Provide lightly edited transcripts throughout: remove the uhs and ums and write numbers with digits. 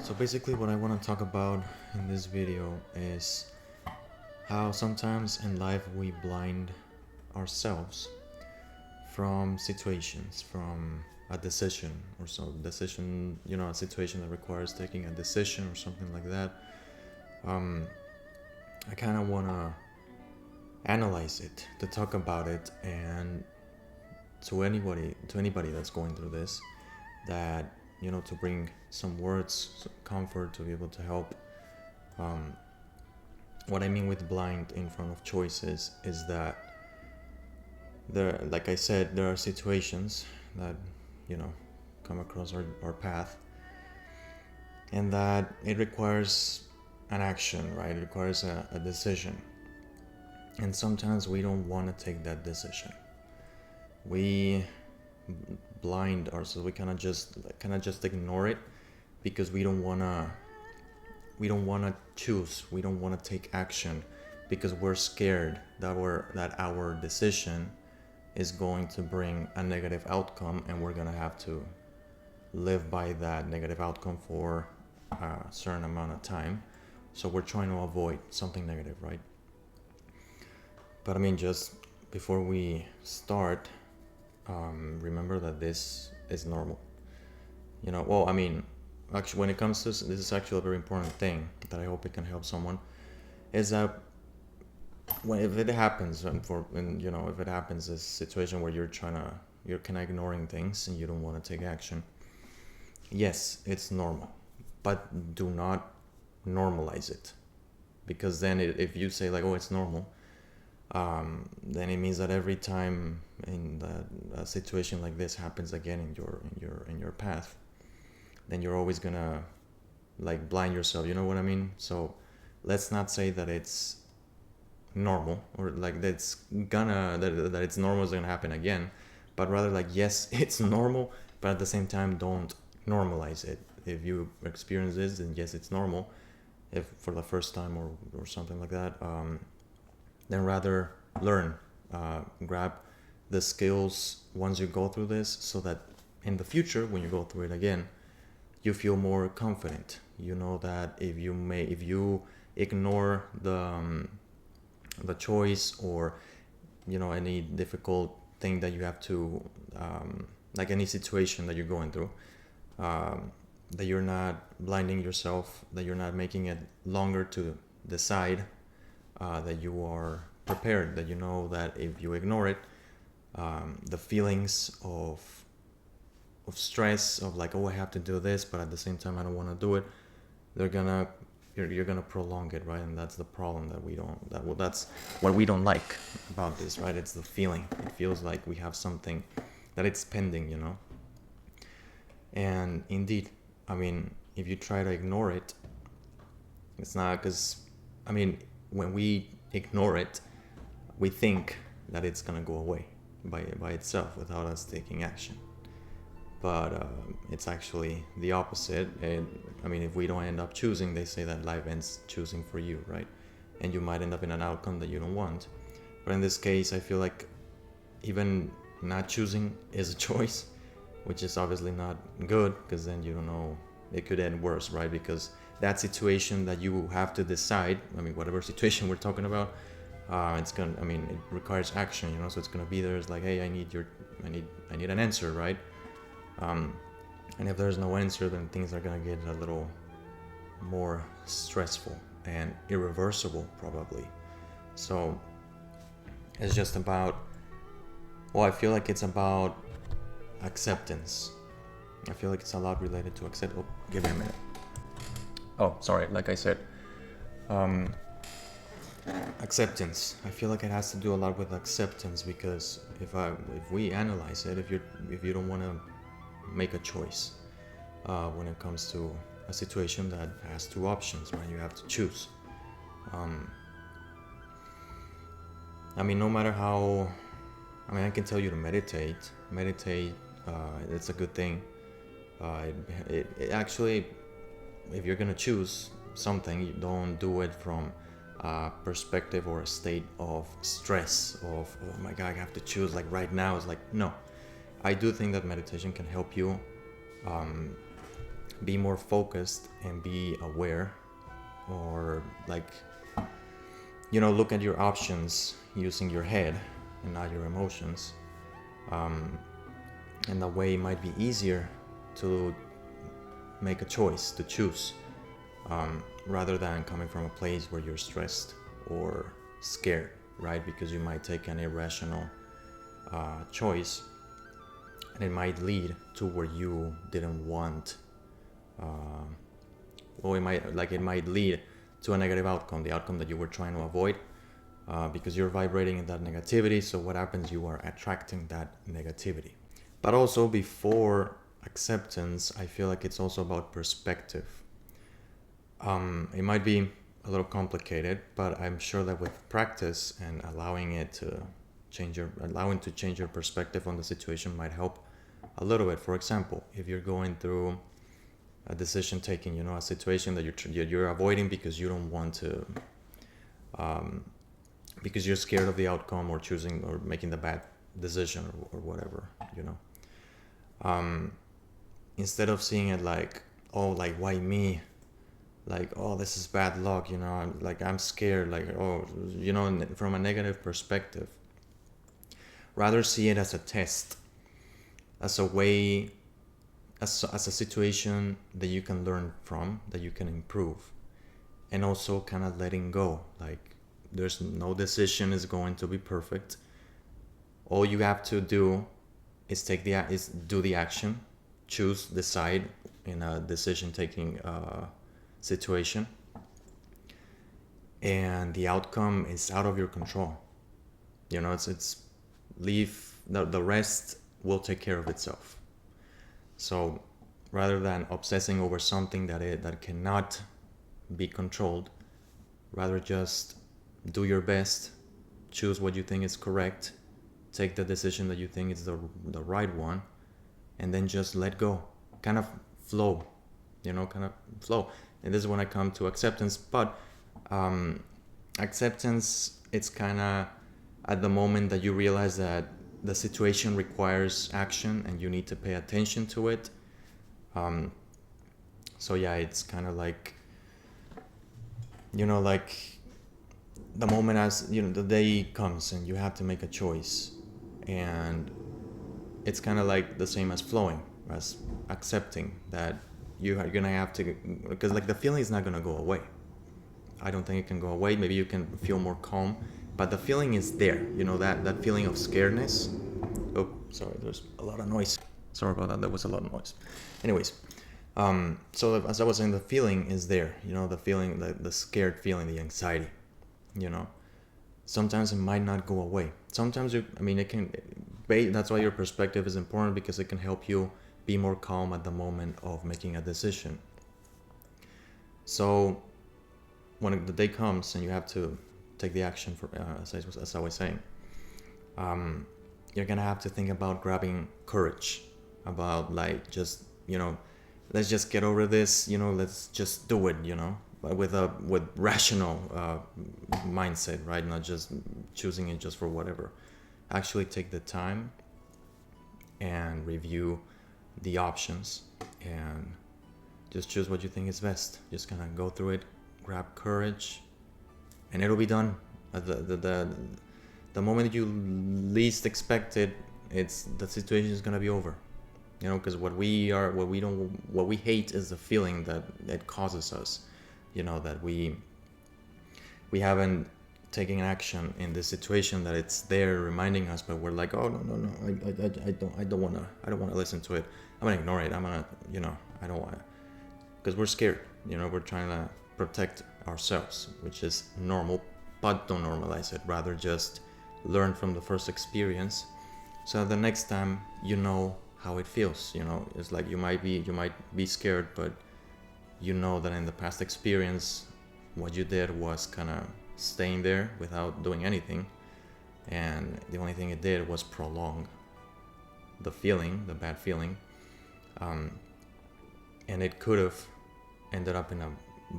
So basically what I want to talk about in this video is how sometimes in life we blind ourselves from situations, from a decision or some decision, a situation that requires taking a decision or something like that. I kind of want to analyze it, to talk about it, and to anybody that's going through this, that to bring some words, some comfort, to be able to help. What I mean with blind in front of choices is that like I said, there are situations that come across our path, and that it requires an action, right? It requires a decision, and sometimes we don't want to take that decision. We blind ourselves. We kind of just ignore it because we don't want to choose. We don't want to take action because we're scared that our decision is going to bring a negative outcome, and we're going to have to live by that negative outcome for a certain amount of time. So we're trying to avoid something negative, right? But I mean, just before we start, remember that this is normal. Actually, when it comes to this is actually a very important thing that I hope it can help someone, is that if it happens, if it happens, this situation where you're kind of ignoring things and you don't want to take action, yes, it's normal, but do not normalize it, because then if you say like, oh, it's normal, then it means that every time a situation like this happens again in your path, then you're always gonna like blind yourself. You know what I mean? So let's not say that it's normal, or like that it's normal is gonna happen again, but rather like, yes, it's normal, but at the same time, don't normalize it. If you experience this, then yes, it's normal. If for the first time or something like that, then rather learn, grab the skills once you go through this, so that in the future, when you go through it again, you feel more confident. You know that if you ignore the choice, or any difficult thing that you have to, like any situation that you're going through, that you're not blinding yourself, that you're not making it longer to decide, that you are prepared, that you know that if you ignore it, the feelings of stress, of like, oh, I have to do this, but at the same time I don't want to do it, you're gonna prolong it, right? And that's the problem that's what we don't like about this, right? It's the feeling. It feels like we have something that it's pending, and indeed, I mean, if you try to ignore it, it's not, because when we ignore it, we think that it's gonna go away by itself without us taking action. But it's actually the opposite. And if we don't end up choosing, they say that life ends choosing for you, right? And you might end up in an outcome that you don't want. But in this case, I feel like even not choosing is a choice, which is obviously not good, because then you don't know, it could end worse, right? Because that situation that you have to decide, whatever situation we're talking about, it requires action, so it's gonna be there. It's like, hey, I need an answer, right? And if there's no answer, then things are gonna get a little more stressful and irreversible, probably. So it's just about, I feel like it's about acceptance. I feel like it's a lot related to accept. Oh, give me a minute. Oh, sorry. Like I said, acceptance. I feel like it has to do a lot with acceptance, because if we analyze it, if you don't want to make a choice when it comes to a situation that has two options, right? You have to choose. No matter how, I can tell you to meditate. It's a good thing. It actually, if you're gonna choose something, you don't do it from a perspective or a state of stress of, oh my god, I have to choose like right now. It's like, no. I do think that meditation can help you be more focused and be aware, or like, look at your options using your head and not your emotions. And that way it might be easier to make a choice, to choose, rather than coming from a place where you're stressed or scared, right? Because you might take an irrational choice, and it might lead to where you didn't want. It might lead to a negative outcome, the outcome that you were trying to avoid, because you're vibrating in that negativity. So what happens? You are attracting that negativity. But also, before acceptance, I feel like it's also about perspective. It might be a little complicated, but I'm sure that with practice and allowing to change your perspective on the situation might help a little bit. For example, if you're going through a decision taking, a situation that you're avoiding because you don't want to, because you're scared of the outcome, or choosing or making the bad decision, or whatever, instead of seeing it like, oh, like, why me, like, oh, this is bad luck, I'm scared, like, oh, from a negative perspective, rather see it as a test, as a way, as a situation that you can learn from, that you can improve, and also kind of letting go. Like, there's no decision is going to be perfect. All you have to do is do the action, decide in a decision taking situation, and the outcome is out of your control. It's leave the rest will take care of itself. So rather than obsessing over something that cannot be controlled, rather just do your best, choose what you think is correct, take the decision that you think is the right one, and then just let go, kind of flow. And this is when I come to acceptance. But acceptance, it's kind of at the moment that you realize that the situation requires action and you need to pay attention to it. So yeah, it's kind of like, like the moment, as the day comes and you have to make a choice, and it's kind of like the same as flowing, as accepting that you are gonna have to, because like the feeling is not gonna go away. I don't think it can go away. Maybe you can feel more calm, but the feeling is there. That feeling of scaredness. Oh, sorry, there's a lot of noise. Sorry about that. There was a lot of noise. Anyways, so as I was saying, the feeling is there. The feeling, the scared feeling, the anxiety. Sometimes it might not go away. Sometimes it can. That's why your perspective is important, because it can help you be more calm at the moment of making a decision. So when the day comes and you have to take the action, for as I was saying, you're gonna have to think about grabbing courage, about like just let's just get over this, let's just do it, with rational mindset, right? Not just choosing it just for whatever. Actually take the time and review the options and just choose what you think is best. Just kind of go through it, grab courage, and it'll be done. The moment you least expect it, the situation is gonna be over. Because what we hate is the feeling that it causes us. That we haven't taken action in this situation, that it's there reminding us, but we're like, oh no, I don't wanna listen to it. I'm gonna ignore it. I'm gonna, I don't wanna, because we're scared. We're trying to protect ourselves, which is normal, but don't normalize it. Rather just learn from the first experience, so the next time how it feels. It's like you might be scared, but that in the past experience, what you did was kind of staying there without doing anything, and the only thing it did was prolong the bad feeling, and it could have ended up in a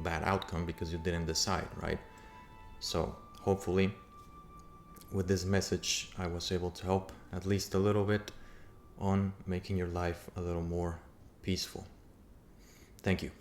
bad outcome because you didn't decide, right? So hopefully with this message I was able to help at least a little bit on making your life a little more peaceful. Thank you.